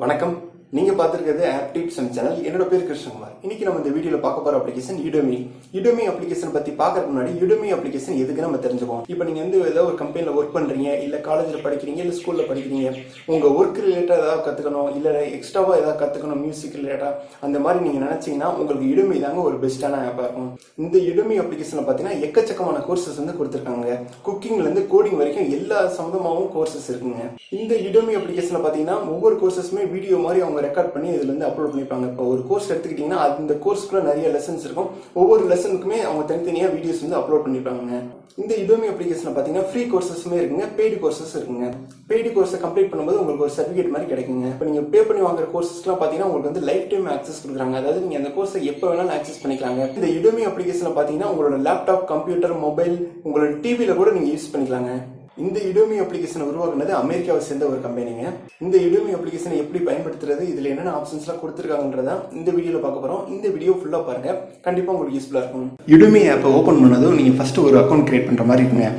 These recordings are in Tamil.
வணக்கம். நீங்க பார்த்திருக்கிறது AppTipsTamil சேனல். என்னோட பேர் கிருஷ்ணகுமார். இன்னைக்கு நம்ம இந்த வீடியோல பார்க்க போற அப்ளிகேஷன் Udemy அப்ளிகேஷன் பத்தி பார்க்கறதுக்கு முன்னாடி Udemy அப்ளிகேஷன் எதுக்கு நம்ம தெரிஞ்சுப்போம். இப்போ நீங்க ஏதோ ஒரு கம்பெனில ஒர்க் பண்றீங்க, இல்ல காலேஜ்ல படிக்கிறீங்க, இல்ல ஸ்கூல்ல படிக்கிறீங்க, உங்க ஒர்க் ரிலேட்டடா ஏதாவது கத்துக்கணும், இல்ல எக்ஸ்ட்ராவா ஏதாவது கத்துக்கணும் மியூசிக் ரிலேட்டடா அந்த மாதிரி நீங்க நினைச்சீங்கன்னா உங்களுக்கு Udemy தாங்க ஒரு பெஸ்டான ஆப்பா இருக்கும். இந்த Udemy அப்ளிகேஷன்ல பாத்தீங்கன்னா எக்கச்சக்கமான கோர்சஸ் கொடுத்திருக்காங்க. குக்கிங்ல இருந்து கோடிங் வரைக்கும் எல்லா சம்பந்தமாவும் கோர்சஸ் இருக்குங்க. இந்த Udemy அப்ளிகேஷன்ல பாத்தீங்கன்னா ஒவ்வொரு கோர்சஸுமே வீடியோ மாதிரி அவங்க ரெக்கார்ட் பண்ணி இதுல இருந்து அப்லோட் பண்ணிப்பாங்க. இப்போ ஒரு கோர்ஸ் எடுத்துக்கிட்டீங்கன்னா அந்த கோர்ஸ்க்குள்ள நிறைய லெசன்ஸ் இருக்கும். ஒவ்வொரு லெசனுக்குமே அவங்க தனித்தனியா வீடியோஸ் அப்லோட் பண்ணிப்பாங்க. இந்த Udemy அப்ளிகேஷன்ல பாத்தீங்கன்னா ஃப்ரீ கோர்சஸுமே இருக்குங்க, பெய்டு கோர்சஸ் இருக்குங்க. பெய்டு கோர்ஸை கம்ப்ளீட் பண்ணும்போது உங்களுக்கு ஒரு சர்டிஃபிகேட் மாதிரி கிடைக்குங்க. இப்போ நீங்க பே பண்ணி வாங்குற கோர்சஸ்லாம் பாத்தீங்கன்னா உங்களுக்கு லைஃப் டைம் ஆக்சஸ் கொடுக்குறாங்க. அதாவது நீங்க அந்த கோர்ஸை எப்போ வேணாலும் ஆக்சஸ் பண்ணிக்கலாங்க. இந்த Udemy அப்ளிகேஷன்ல பாத்தீங்கன்னா உங்களோட லேப்டாப், கம்ப்யூட்டர், மொபைல், உங்களோட டிவில கூட நீங்க யூஸ் பண்ணிக்கலாங்க. இந்த Udemy அப்ளிகேஷனை உருவாக்குனது அமெரிக்காவை சேர்ந்த ஒரு கம்பெனிங்க. இந்த Udemy அப்ளிகேஷனை எப்படி பயன்படுத்துறது, இதுல என்னென்ன ஆப்ஷன்ஸ்லாம் கொடுத்துருக்காங்கன்றத இந்த வீடியோல பார்க்க போறோம். இந்த வீடியோ ஃபுல்லா பாருங்க, கண்டிப்பா உங்களுக்கு யூஸ்ஃபுல்லா இருக்கும். Udemy ஆப்பை ஓபன் பண்ணதும் நீங்க ஃபர்ஸ்ட் ஒரு அக்கௌண்ட் கிரியேட் பண்ற மாதிரி இருக்குங்க.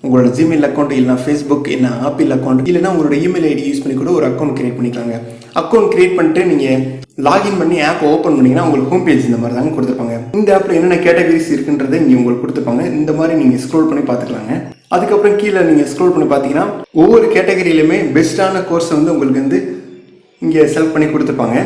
உங்களோட ஜிமெயில் அக்கௌண்ட், இல்லைனா ஃபேஸ்புக், இல்லைனா ஆப்பிள் அக்கௌண்ட், இல்லைனா உங்களோட இமெயில் ஐடி யூஸ் பண்ணி கூட ஒரு அக்கௌண்ட் கிரியேட் பண்ணிக்கலாங்க. அக்கௌண்ட் கிரியேட் பண்ணிட்டு நீங்க லாகின் பண்ணி ஆப் ஓப்பன் பண்ணீங்கன்னா உங்களுக்கு ஹோம் பேஜ் இந்த மாதிரி தாங்க கொடுத்துருப்பாங்க. இந்த ஆப்ல என்னென்ன கேட்டகரிஸ் இருக்குன்றதை இங்க உங்களுக்கு கொடுத்துருப்பாங்க. இந்த மாதிரி நீங்க ஸ்க்ரோல் பண்ணி பார்த்துக்கலாங்க. அதுக்கப்புறம் கீழே நீங்க ஸ்க்ரோல் பண்ணி பார்த்தீங்கன்னா ஒவ்வொரு கேட்டகரியிலுமே பெஸ்டான கோர்ஸை உங்களுக்கு இங்கே செலக்ட் பண்ணி கொடுத்துருப்பாங்க.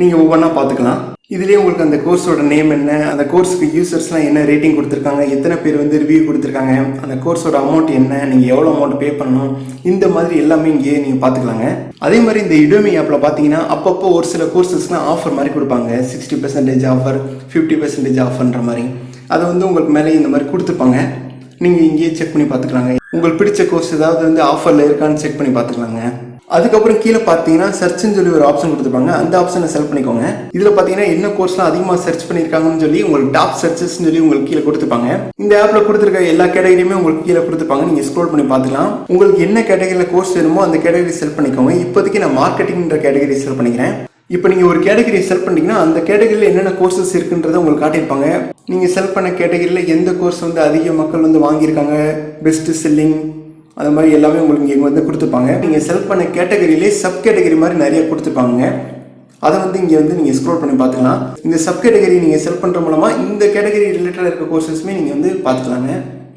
நீங்க ஒவ்வொன்றா பார்த்துக்கலாம். இதுலேயே உங்களுக்கு அந்த கோர்ஸோட நேம் என்ன, அந்த கோர்ஸுக்கு யூசர்ஸ்லாம் என்ன ரேட்டிங் கொடுத்துருக்காங்க, எத்தனை பேர் ரிவ்யூ கொடுத்துருக்காங்க, அந்த கோர்ஸோட அமௌண்ட் என்ன, நீங்கள் எவ்வளோ அமௌண்ட் பே பண்ணணும், இந்த மாதிரி எல்லாமே இங்கே நீங்கள் பார்த்துக்கலாங்க. அதே மாதிரி இந்த Udemy ஆப்பில் பார்த்தீங்கன்னா அப்பப்போ ஒரு சில கோர்சஸ்லாம் ஆஃபர் மாதிரி கொடுப்பாங்க. 60% ஆஃபர், 50% ஆஃபர்ன்ற மாதிரி அதை உங்களுக்கு மேலே இந்த மாதிரி கொடுத்துருப்பாங்க. நீங்கள் இங்கேயே செக் பண்ணி பார்த்துக்கலாங்க. உங்களுக்கு பிடிச்ச கோர்ஸ் ஏதாவது ஆஃபரில் இருக்கான்னு செக் பண்ணி பார்த்துக்கலாங்க. அதுக்கப்புறம் கீழே பார்த்தீங்கன்னா சர்ச்னு சொல்லி ஒரு ஆப்ஷன் கொடுத்துருப்பாங்க. அந்த ஆப்ஷனை செலக்ட் பண்ணிக்கோங்க. இதில் பார்த்தீங்கன்னா என்ன கோர்ஸ்லாம் அதிகமாக சர்ச் பண்ணியிருக்காங்கன்னு சொல்லி உங்களுக்கு டாப் சர்ச்சஸ்ன்னு சொல்லி உங்களுக்கு கீழே கொடுத்துருப்பாங்க. இந்த ஆப்பில் கொடுத்துருக்க எல்லா கேட்டகரியுமே உங்களுக்கு கீழே கொடுத்துருப்பாங்க. நீங்கள் ஸ்க்ரோல் பண்ணி பார்த்துக்கலாம். உங்களுக்கு என்ன கேட்டகரியில் கோர்ஸ் வேணுமோ அந்த கேட்டகரி செலக்ட் பண்ணிக்கோங்க. இப்போதைக்கு நான் மார்க்கெட்டிங்ன்ற கேட்டகரி செலக்ட் பண்ணிக்கிறேன். இப்போ நீங்கள் ஒரு கேட்டகரி செலக்ட் பண்ணிட்டீங்கன்னா அந்த கேட்டகரியில் என்னென்ன கோர்சஸ் இருக்குன்றதை உங்களுக்கு காட்டியிருப்பாங்க. நீங்கள் செலக்ட் பண்ண கேட்டகரியில் எந்த கோர்ஸ் அதிக மக்கள் வாங்கியிருக்காங்க, பெஸ்ட் செல்லிங், அது மாதிரி எல்லாமே உங்களுக்கு இங்கே கொடுத்துருப்பாங்க. நீங்கள் செலக்ட் பண்ண கேட்டகரியிலே சப் கேட்டகரி மாதிரி நிறைய கொடுத்துருப்பாங்க. அதை இங்கே நீங்கள் ஸ்க்ரோல் பண்ணி பார்த்துக்கலாம். இந்த சப் கேட்டகரி நீங்கள் செலக்ட் பண்ணுற மூலமாக இந்த கேட்டகரி ரிலேட்டடாக இருக்க கோர்சஸுமே நீங்கள் பார்த்துக்கலாங்க.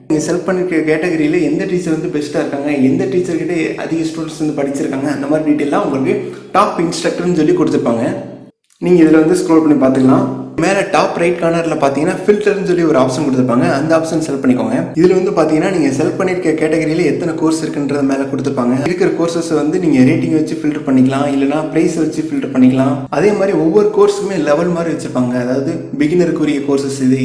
நீங்கள் செலக்ட் பண்ணிருக்க கேட்டகரியில் எந்த டீச்சர் பெஸ்ட்டாக இருக்காங்க, எந்த டீச்சர்கிட்ட அதிக ஸ்டூடெண்ட்ஸ் படிச்சிருக்காங்க, அந்த மாதிரி டீட்டெயிலாக உங்களுக்கு டாப் இன்ஸ்ட்ரக்டர்னு சொல்லி கொடுத்துருப்பாங்க. நீங்கள் இதில் ஸ்க்ரோல் பண்ணி பார்த்துக்கலாம். மேலே டாப் ரைட் கார்னரில் பார்த்தீங்கன்னா ஃபில்டர்னு சொல்லி ஒரு ஆப்ஷன் கொடுத்துருப்பாங்க. அந்த ஆப்ஷன் செலக்ட் பண்ணிக்கோங்க. இதில் பார்த்தீங்கன்னா நீங்கள் செலக்ட் பண்ணியிருக்க கேட்டகரியில் எத்தனை கோர்ஸ் இருக்குன்றது மேலே கொடுத்துருப்பாங்க. இருக்கிற கோர்சஸ் நீங்கள் ரேட்டிங் வச்சு ஃபில்டர் பண்ணிக்கலாம், இல்லைனா ப்ரைஸ் வச்சு ஃபில்டர் பண்ணிக்கலாம். அதே மாதிரி ஒவ்வொரு கோர்ஸுக்குமே லெவல் மாதிரி வச்சுருப்பாங்க. அதாவது பிகினருக்குரிய கோர்சஸ் இது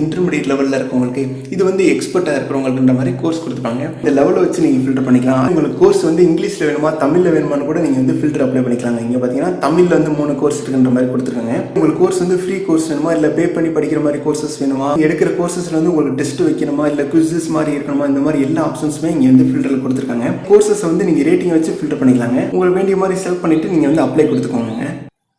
இன்டர்மீடியட் லெவலில் இருக்கவங்களுக்கு, இது எக்ஸ்பர்ட்டாக இருக்கிறவங்களுக்குன்ற மாதிரி கோர்ஸ் கொடுத்துருப்பாங்க. இந்த லெவலை வச்சு நீங்கள் ஃபில்டர் பண்ணிக்கலாம். உங்களுக்கு கோர்ஸ் இங்கிலீஷில் வேணுமா, தமிழில் வேணுமான்னு கூட நீங்கள் ஃபில்டர் அப்ளை பண்ணிக்கலாங்க. இங்கே பார்த்தீங்கன்னா தமிழில் 3 கோர்ஸ் இருக்குன்ற மாதிரி கொடுத்துருக்காங்க. உங்களுக்கு கோர்ஸ் ஃப்ரீ கோர்ஸ் வேணுமா, இல்ல பே பண்ணி படிக்கிற மாதிரி கோர்சஸ் வேணுமா, எடுக்கிற கோர்சஸ்ல உங்களுக்கு டெஸ்ட் வைக்கணுமா, இல்ல குவிஸஸ் மாதிரி இருக்கணுமா, இந்த மாதிரி எல்லா ஆப்ஷன்ஸுமே இங்க ஃபில்டர்ல கொடுத்துருக்காங்க. கோர்சஸ் நீங்க ரேட்டிங் வச்சு ஃபில்டர் பண்ணிக்கலாங்க. உங்களுக்கு வேண்டிய மாதிரி செலக்ட் பண்ணிட்டு நீங்க அப்ளை கொடுத்துக்கோங்க.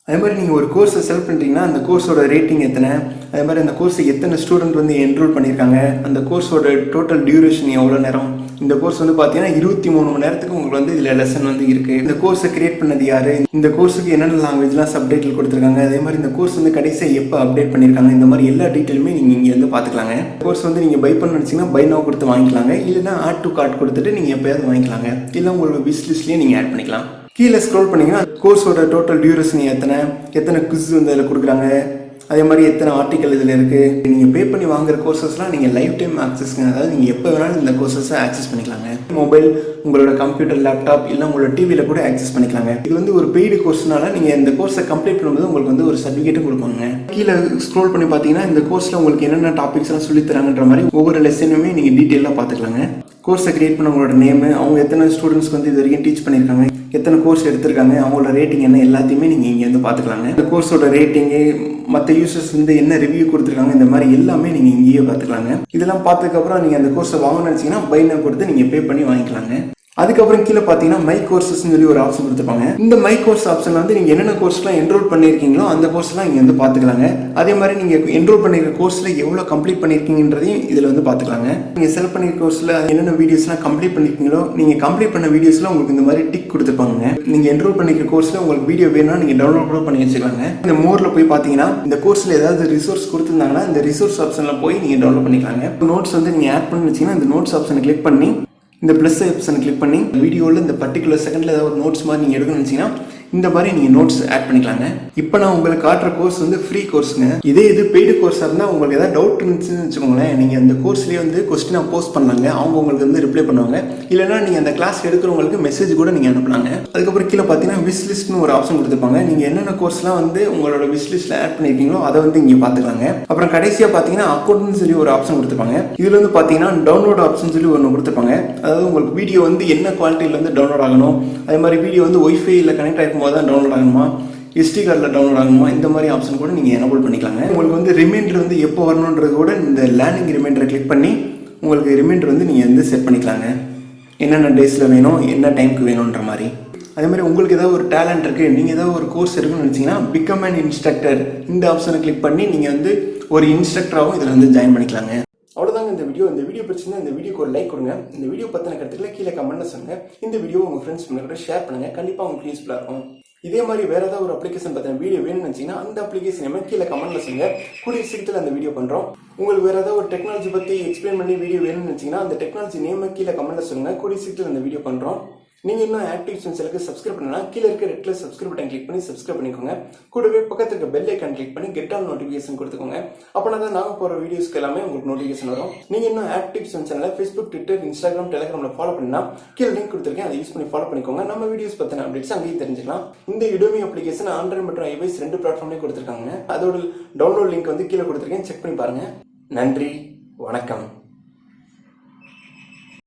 அதே மாதிரி நீங்கள் ஒரு கோர்ஸை செலக்ட் பண்ணுறீங்கன்னா அந்த கோர்ஸோட ரேட்டிங் எத்தனை, அதே மாதிரி அந்த கோர்ஸை எத்தனை ஸ்டூடெண்ட் என்ரோல் பண்ணியிருக்காங்க, அந்த கோர்ஸோட டோட்டல் டியூரேஷன் எவ்வளோ நேரம், இந்த கோர்ஸ் பார்த்தீங்கன்னா 23 மணி நேரத்துக்கு உங்களுக்கு இதில் லெசன் இருக்குது. இந்த கோர்ஸை கிரியேட் பண்ணது யார், இந்த கோர்ஸுக்கு என்னென்ன லாங்குவேஜ்லாம் சப்டைட்டில் கொடுத்துருக்காங்க, அதே மாதிரி இந்த கோர்ஸ் கடைசியாக எப்போ அப்டேட் பண்ணியிருக்காங்க, இந்த மாதிரி எல்லா டீட்டெயிலுமே நீங்கள் இங்கே பார்த்துக்கலாங்க. கோர்ஸ் நீங்கள் பை பண்ண நினச்சிங்கன்னா பை நோ கொடுத்து வாங்கிக்கலாங்க, இல்லைன்னா ஆட் டு கார்ட் கொடுத்துட்டு நீங்கள் எப்போயாவது வாங்கிக்கலாங்க, இல்லை உங்களோட விஸ் லிஸ்ட்லேயே நீங்கள் ஆட் பண்ணிக்கலாம். கீழே ஸ்க்ரோல் பண்ணிங்கன்னா கோர்ஸோட டோட்டல் டியூரேஷன் எத்தனை குவிஸ் அதில் கொடுக்குறாங்க, அதே மாதிரி எத்தனை ஆர்டிக்கல் இதில் இருக்குது. நீங்கள் பே பண்ணி வாங்குற கோர்சஸ்லாம் நீங்கள் லைஃப் டைம் ஆக்சஸ்ங்க. அதாவது நீங்கள் எப்போ வேணாலும் இந்த கோர்சஸை ஆக்சஸ் பண்ணிக்கலாங்க. மொபைல், உங்களோட கம்ப்யூட்டர், லேப்டாப், இல்லை உங்களோட டிவியில் கூட ஆக்சஸ் பண்ணிக்கலாங்க. இது ஒரு பெய்டு கோர்ஸ்னால நீங்கள் இந்த கோர்ஸை கம்ப்ளீட் பண்ணும்போது உங்களுக்கு ஒரு சர்டிஃபிகேட்டும் கொடுப்பாங்க. கீழே ஸ்க்ரோல் பண்ணி பார்த்தீங்கன்னா இந்த கோர்ஸில் உங்களுக்கு என்னென்ன டாபிக்ஸ்லாம் சொல்லித்தராங்கன்ற மாதிரி ஒவ்வொரு லெசனுமே நீங்கள் டீட்டெயிலாக பார்த்துக்கலாங்க. கோர்ஸை கிரியேட் பண்ண உங்களோட நேமு, அவங்க எத்தனை ஸ்டூடெண்ட்ஸ்க்கு இது வரைக்கும் டீச் பண்ணியிருக்காங்க, எத்தனை கோர்ஸ் எடுத்திருக்காங்க, அவங்களோட ரேட்டிங் என்ன, எல்லாத்தையுமே நீங்கள் இங்கே பார்த்துக்கலாங்க. இந்த கோர்ஸோட ரேட்டிங்கு, மற்ற யூசர்ஸ் என்ன ரிவ்யூ கொடுத்துருக்காங்க, இந்த மாதிரி எல்லாமே நீங்கள் இங்கேயே பார்த்துக்கலாங்க. இதெல்லாம் பார்த்ததுக்கப்புறம் நீங்கள் அந்த கோர்ஸை வாங்கணும்னு நினச்சிங்கன்னா பை நோ கொடுத்து நீங்கள் பே பண்ணி வாங்கிக்கலாங்க. அதுக்கப்புறம் கீழே பார்த்தீங்கன்னா மை கோர்சஸ் சொல்லி ஒரு ஆப்ஷன் கொடுத்துருப்பாங்க. இந்த மை கோர்ஸ் ஆப்ஷன்ல வந்து நீங்க என்னென்ன கோர்ஸ்லாம் என்ரோல் பண்ணிருக்கீங்களோ அந்த கோர்ஸ்லாம் இங்க வந்து பாத்துக்கலாங்க. அதே மாதிரி நீங்க என்ரோல் பண்ணிருக்க கோர்ஸ்ல எவ்வளவு கம்ப்ளீட் பண்ணிருக்கீங்கன்றதையும் இதுல வந்து பாத்துக்கலாங்க. நீங்க செலக்ட் பண்ணிருக்க கோர்ஸ்ல என்னென்ன வீடியோஸ்லாம் கம்ப்ளீட் பண்ணிருக்கீங்களோ நீங்க கம்ப்ளீட் பண்ண வீடியோஸ்ல உங்களுக்கு இந்த மாதிரி டிக் கொடுத்துருப்பாங்க. நீங்க என்ரோல் பண்ணிருக்க கோர்ஸ்ல உங்களுக்கு வீடியோ வேணும்னா நீங்க டவுன்லோட் கூட பண்ணி வச்சுக்கலாங்க. இந்த மோர்ல போய் பாத்தீங்கன்னா இந்த கோர்ஸ்ல ஏதாவது ரிசோர்ஸ் கொடுத்திருந்தாங்கன்னா இந்த ரிசோர்ஸ் ஆப்ஷன்ல போய் நீங்க டவுன்லோட் பண்ணிக்கலாங்க. நோட்ஸ் வந்து நீங்க ஆட் பண்ணி வச்சீங்கன்னா இந்த நோட்ஸ் ஆப்ஷனை கிளிக் பண்ணி இந்த ப்ளஸ் ஆப்ஷன் கிளிக் பண்ணி வீடியோவில் இந்த பர்டிகுலர் செகண்டில் ஏதாவது ஒரு நோட்ஸ் மாதிரி நீங்கள் எடுக்கணும்னு நினச்சிங்கன்னா இந்த மாதிரி நீங்கள் நோட்ஸ் ஆட் பண்ணிக்கலாங்க. இப்போ நான் உங்களுக்கு காட்டுற கோர்ஸ் வந்து ஃப்ரீ கோர்ஸுங்க. இதே இது பெய்டு கோர்ஸாக இருந்தால் உங்களுக்கு ஏதாவது டவுட் இருந்துச்சுன்னு வச்சுக்கோங்களேன், நீங்கள் அந்த கோர்ஸ்லேயே வந்து கொஸ்டினாக போஸ்ட் பண்ணலாங்க. அவங்க உங்களுக்கு வந்து ரிப்ளை பண்ணுவாங்க. இல்லைனா நீங்கள் அந்த கிளாஸ் எடுக்கிறவங்களுக்கு மெசேஜ் கூட நீங்கள் அனுப்பலாங்க. அதுக்கப்புறம் கீழே பார்த்தீங்கன்னா விஷ் லிஸ்ட்னு ஒரு ஆப்ஷன் கொடுத்துருப்பாங்க. நீங்கள் என்னென்ன கோர்ஸ்லாம் வந்து உங்களோட விஷ் லிஸ்ட்டில் ஆட் பண்ணியிருக்கீங்களோ அதை வந்து இங்கே பார்த்துக்கலாங்க. அப்புறம் கடைசியாக பார்த்தீங்கன்னா அக்கௌண்ட்னு சொல்லி ஒரு ஆப்ஷன் கொடுத்துருப்பாங்க. இதில் வந்து பார்த்தீங்கன்னா டவுன்லோட் ஆப்ஷன் சொல்லி ஒன்று கொடுத்துருப்பாங்க. அதாவது உங்களுக்கு வீடியோ வந்து என்ன குவாலிட்டியில் வந்து டவுன்லோட் ஆகணும், அதே மாதிரி வீடியோ வந்து ஒய்ஃபை இல்லை கனெக்ட் ஆகிருக்கும் போது தான் டவுன்லோட் ஆகணுமா, எஸ்டி கார்டில் டவுன்லோட் ஆகணுமா, இந்த மாதிரி ஆப்ஷன் கூட நீங்கள் எனேபிள் பண்ணிக்கலாங்க. உங்களுக்கு வந்து ரிமைண்டர் வந்து எப்போ வரணுன்றது கூட இந்த லேர்னிங் ரிமைண்டரை கிளிக் பண்ணி உங்களுக்கு ரிமைண்டர் வந்து நீங்கள் வந்து செட் பண்ணிக்கலாங்க. என்னென்ன டேஸில் வேணும், என்ன டைமுக்கு வேணுன்ற மாதிரி. அதே மாதிரி உங்களுக்கு ஏதாவது ஒரு டேலண்ட் இருக்குது, நீங்கள் ஏதாவது ஒரு கோர்ஸ் இருக்குன்னு நினச்சிங்கன்னா பிகம் அண்ட் இன்ஸ்ட்ரக்டர் இந்த ஆப்ஷனை கிளிக் பண்ணி நீங்கள் வந்து ஒரு இன்ஸ்ட்ரக்டராகவும் இதில் வந்து ஜாயின் பண்ணிக்கலாங்க. அவ்வளோதாங்க இந்த வீடியோ பிடிச்சிருந்தா இந்த வீடியோக்கு ஒரு லைக் கொடுங்க. இந்த வீடியோ பற்றின கருத்துக்களை கீழே கமெண்ட்ல சொல்லுங்க. இந்த வீடியோ உங்கள் ஃப்ரெண்ட்ஸ் கூட ஷேர் பண்ணுங்க. கண்டிப்பாக உங்களுக்கு யூஸ்ஃபுல்லாக இருக்கும். இதே மாதிரி வேற ஏதாவது ஒரு அப்ளிகேஷன் பற்றின வீடியோ வேணும்னு நினச்சிங்கன்னா அந்த அப்ளிகேஷன் கீழே கமெண்ட்ல சொல்லுங்க. கூடிய சீக்கிரத்தில் அந்த வீடியோ பண்ணுறோம். உங்களுக்கு வேற ஏதாவது ஒரு டெக்னாலஜி பற்றி எக்ஸ்பிளைன் பண்ணி வீடியோ வேணும்னு நினச்சிங்கன்னா அந்த டெக்னாலஜி நேம் கீழே கமெண்ட்ல சொல்லுங்க. கூடிய சீக்கிரத்தில் அந்த வீடியோ பண்ணுறோம். நீங்க இன்னும் AppTipsTamil சப்ஸ்கிரைப் பண்ணா கீழே இருக்க red colour subscribe button click பண்ணி சப்ஸ்கிரைப் பண்ணிக்கோங்க. கூடவே பக்கத்துல இருக்க பெல் ஐகான் கிளிக் பண்ணி கெட் ஆல் நோட்டிஃபிகேஷன் கொடுத்துக்கோங்க. அப்பனா தான் நாங்க போற வீடியோஸ்க்கு எல்லாமே உங்களுக்கு நோட்டிஃபிகேஷன் வரும். நீங்க இன்னும் AppTipsTamil சேனலை Facebook, Twitter, Instagram, Telegramல ஃபாலோ பண்ணா கீழே லிங்க் கொடுத்துருக்கேன். அதை யூஸ் பண்ணி ஃபாலோ பண்ணிக்கோங்க. நம்ம வீடியோஸ் பத்தின அப்டேட்ஸ் அங்கேயும் தெரிஞ்சுக்கலாம். இந்த Udemy அப்ளிகேஷன் ஆண்ட்ராய்டு மற்றும் iOS ரெண்டு பிளாட்ஃபார்ம்லயும் கொடுத்துருக்காங்க. அதோட டவுன்லோட் லிங்க் வந்து கீழே கொடுத்துருக்கேன். செக் பண்ணி பாருங்க. நன்றி, வணக்கம்.